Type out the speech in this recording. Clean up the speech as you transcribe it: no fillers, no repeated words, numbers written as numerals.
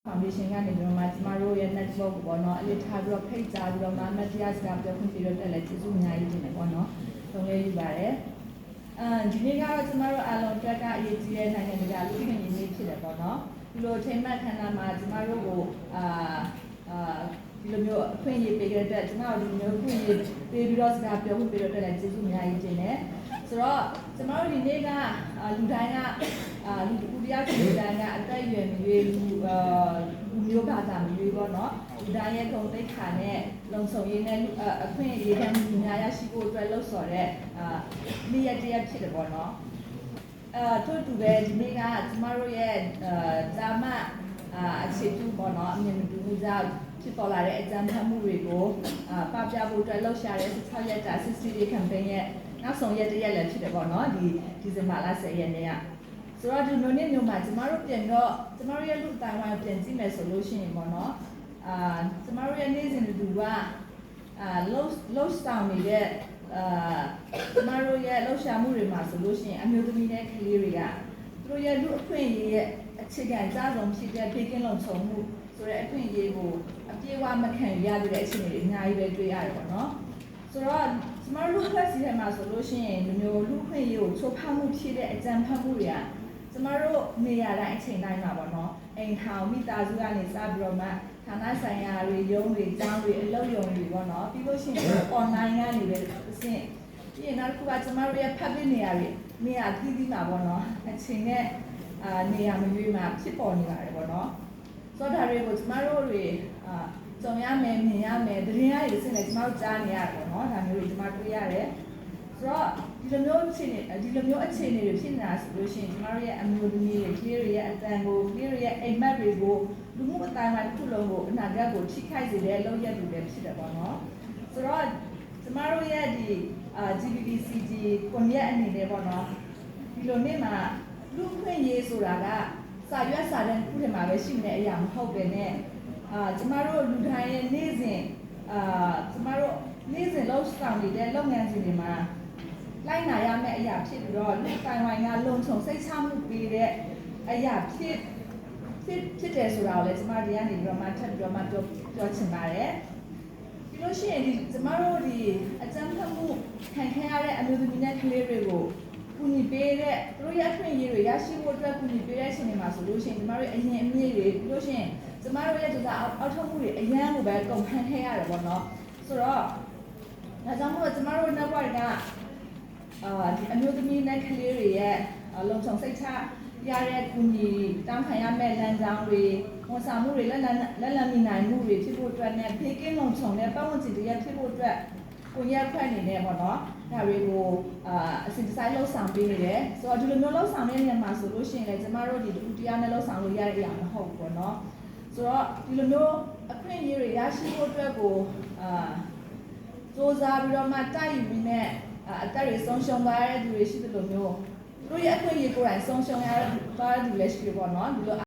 foundation ကနေပြီးတော့မှကျမတို့ရဲ့ network ကိုပေါ့နော်အလေးထားပြီးတော့ဖိတ်ကြားပြီးတော့မှမတရားစကားပြောခွင့်ပြုတော့တက်လဲကျေးဇူးအများကြီးတင်တယ်ပေါ့နော်။သုံးလေးယူပါတယ်။ဒီနေ့ကတော့ကျမတို့အားလုံးအတွက်ကအရေးကြီးတဲ့နိုင်ငံတကာလူ့အခွင့်အရေးနေ့ဖြစ်တယ်ပေါ့နော်။ဒီလိုထိမှတ်ခမ်းနားမှာကျမတို့ကိုဒီလိုမျိုးအခွင့်အရေးပေးကြတဲ့ကျမတို့ဒီမျိုးအခွင့်အရေးပေးပြီးတော့စကားပြောခွင့်ပြုတော့တက်လဲကျေးဇူးအများကြီးတင်တယ်။ဆိုတော့ကျမတို့ဒီနေ့ကလူတိုင်းကလူတရားလူတိုင်းကအသက်အရွယ်မျိုးလူမျိုးဘာသာမျိုးပေါ့နော်လူတိုင်းရဲ့ဂုဏ်သိက္ခာနဲ့လုံခြုံရေးနဲ့အခွင့်အရေးနဲ့လူများရရှိဖို့အတွက်လှုပ်ဆော်တဲ့နေ့ရက်တရက်ဖြစ်တယ်ပေါ့နော်ထို့တူပဲဒီနေ့ကကျမတို့ရဲ့ဇာမအခြေပြုပေါ့နော်အမြင်တူမှုကြောင့်ဖြစ်ပေါ်လာတဲ့အကြမ်းဖက်မှုတွေကိုပပျောက်ဖို့အတွက်လှုပ်ရှားတဲ့16ရက်တာ 60 day campaign ရဲ့နောက်ဆုံးရက်တရက်လည်းဖြစ်တယ်ပေါ့နော်ဒီဇင်ဘာလ10ရက်နေ့ကဆိုတော့ဒီလိုနေ့မျိုးမှာကျမတို့ပြန်တော့ကျမတို့ရဲ့လူတိုင်းဝိုင်းပြန်ကြည့်မယ်ဆိုလို့ရှိရင်ပေါ့နော်ကျမတို့ရဲ့နေ့စဉ်လူကလှုပ်ဆောင်နေတဲ့ကျမတို့ရဲ့လှုပ်ရှားမှုတွေမှာဆိုလို့ရှိရင်အမျိုးသမီးနဲ့ကလေးတွေကသူတို့ရဲ့လူအခွင့်အရေးရဲ့အခြေခံအကျဆုံးဖြစ်တဲ့ဘေးကင်းလုံခြုံမှုဆိုတဲ့အခွင့်အရေးကိုအပြည့်အဝမခံရတဲ့အခြေအနေတွေအများကြီးပဲတွေ့ရတယ်ပေါ့နော်ဆိုတော့ကျမတို့ဖက်စီထဲမှာဆိုလို့ရှိရင်ဒီမျိုးလူခွင့်ရေးကိုချိုးဖောက်မှုဖြစ်တဲ့အကြံဖတ်မှုတွေကကျမတို့နေရာတိုင်းအချိန်တိုင်းမှာပေါ့နော်အိမ်ထောင်မိသားစုကနေစပြီးတော့မှဌာနဆိုင်ရာတွေရုံးတွေကျောင်းတွေအလုပ်ရုံတွေပေါ့နော်ပြီးလို့ရှိရင် online ကနေပဲအဆင့်ပြီးရင်နောက်တစ်ခုကကျမတို့ရဲ့ public နေရာတွေနေရာသီးသီးမှာပေါ့နော်အချိန်နဲ့နေရာမရွေးမှာဖြစ်ပေါ်နေပါတယ်ပေါ့နော်ဆိုတော့ဒါတွေကိုကျမတို့တွေကြုံရမယ်မြင်ရမယ်သတင်းရည်စင်နဲ့ကျမတို့ကြားနေရတယ်ပေါ့နော်ဒါမျိုးတွေကျမတွေ့ရတယ်ဆိုတော့ဒီလိုမျိုးအခြေအနေတွေဖြစ်နေတာဆိုလို့ရှိရင်ကျမတို့ရဲ့အမျိုးသမီးတွေကလေးတွေရဲ့အတန်ကိုကလေးတွေရဲ့အိမ်မက်တွေကိုလူမှုအတိုင်းအတာတစ်ခုလုံးကိုအနာဂတ်ကိုထိခိုက်စေတဲ့လုပ်ရက်တွေပဲဖြစ်တယ်ပေါ့နော်ဆိုတော့ကျမတို့ရဲ့ဒီ GBBCG ကွန်ရက်အနေနဲ့ပေါ့နော်ဒီလိုနေ့မှာလူခွင့်ရေးဆိုတာကစာရွက်စာတမ်းတစ်ခုထဲမှာပဲရှိနေတဲ့အရာမဟုတ်ပဲနဲ့ကျမတို့လူတိုင်းရဲ့နေ့စဉ်ကျမတို့နေ့စဉ်လှုပ်ဆောင်နေတဲ့လုပ်ငန်းစဉ်တွေမှာလိုက်နာရမယ့်အရာဖြစ်ပြီးတော့လူတိုင်းဝိုင်းကလုံခြုံစိတ်ချမှုပေးတဲ့အရာဖြစ်တယ်ဆိုတာကိုလည်းကျမတို့ကနေပြီးတော့မှထပ်ပြီးတော့မှပြောချင်ပါတယ်ပြီးလို့ရှိရင်ကျမတို့ဒီအကြမ်းဖက်မှုခံခဲ့ရတဲ့အမျိုးသမီးနဲ့ကလေးတွေကိုကူညီပေးတဲ့သူတို့ရဲ့အခွင့်အရေးတွေရရှိဖို့အတွက်ကူညီပေးတဲ့အချိန်တွေမှာဆိုလို့ရှိရင်ကျမတို့အရင်အမြင့်တွေပြီးလို့ရှိရင်ကျမတို့ရဲ့ဒေသအောက်ထုတ်မှုတွေအရန်ကိုပဲကုန်ခန်းခဲ့ရတယ်ပေါ့နော်ဆိုတော့ဒါကြောင့်မို့ကျမတို့ network ကဒီအမျိုးသမီးနဲ့ကလေးတွေရဲ့လုံခြုံစိတ်ချရတဲ့ကူညီတောင်းခံရမယ့်လမ်းကြောင်းတွေဝန်ဆောင်မှုတွေလက်လန်းမိနိုင်မှုတွေဖြစ်ဖို့အတွက်နဲ့ဖေးကင်းလုံခြုံတဲ့ပတ်ဝန်းကျင်တွေရဖြစ်ဖို့အတွက်ကိုရက်ဖွဲ့နေတယ်ပေါ့နော်ဒါတွေကိုအစီအဆိုင်လှုပ်ဆောင်ပေးနေတယ်ဆိုတော့ဒီလိုမျိုးလှုပ်ဆောင်တဲ့နေရာမှာဆိုလို့ရှိရင်လည်းကျမတို့ဒီတူတရားနဲ့လှုပ်ဆောင်လို့ရတဲ့အရာမဟုတ်ဘူးပေါ့နော်ဆိုတော့ဒီလိုမျိုးအခွင့်အရေးတွေရရှိဖို့အတွက်ကိုစူးစမ်းပြီးတော့မှတိုက်ယူပြီးနဲ့အသက်တွေဆုံးရှုံးသွားတဲ့သူတွေရှိသလိုမျိုးတို့ရဲ့အခွင့်အရေးကိုယ်တိုင်ဆုံးရှုံးရတဲ့သူလည်းရှိတယ်ပေါ့နော်ဒီလို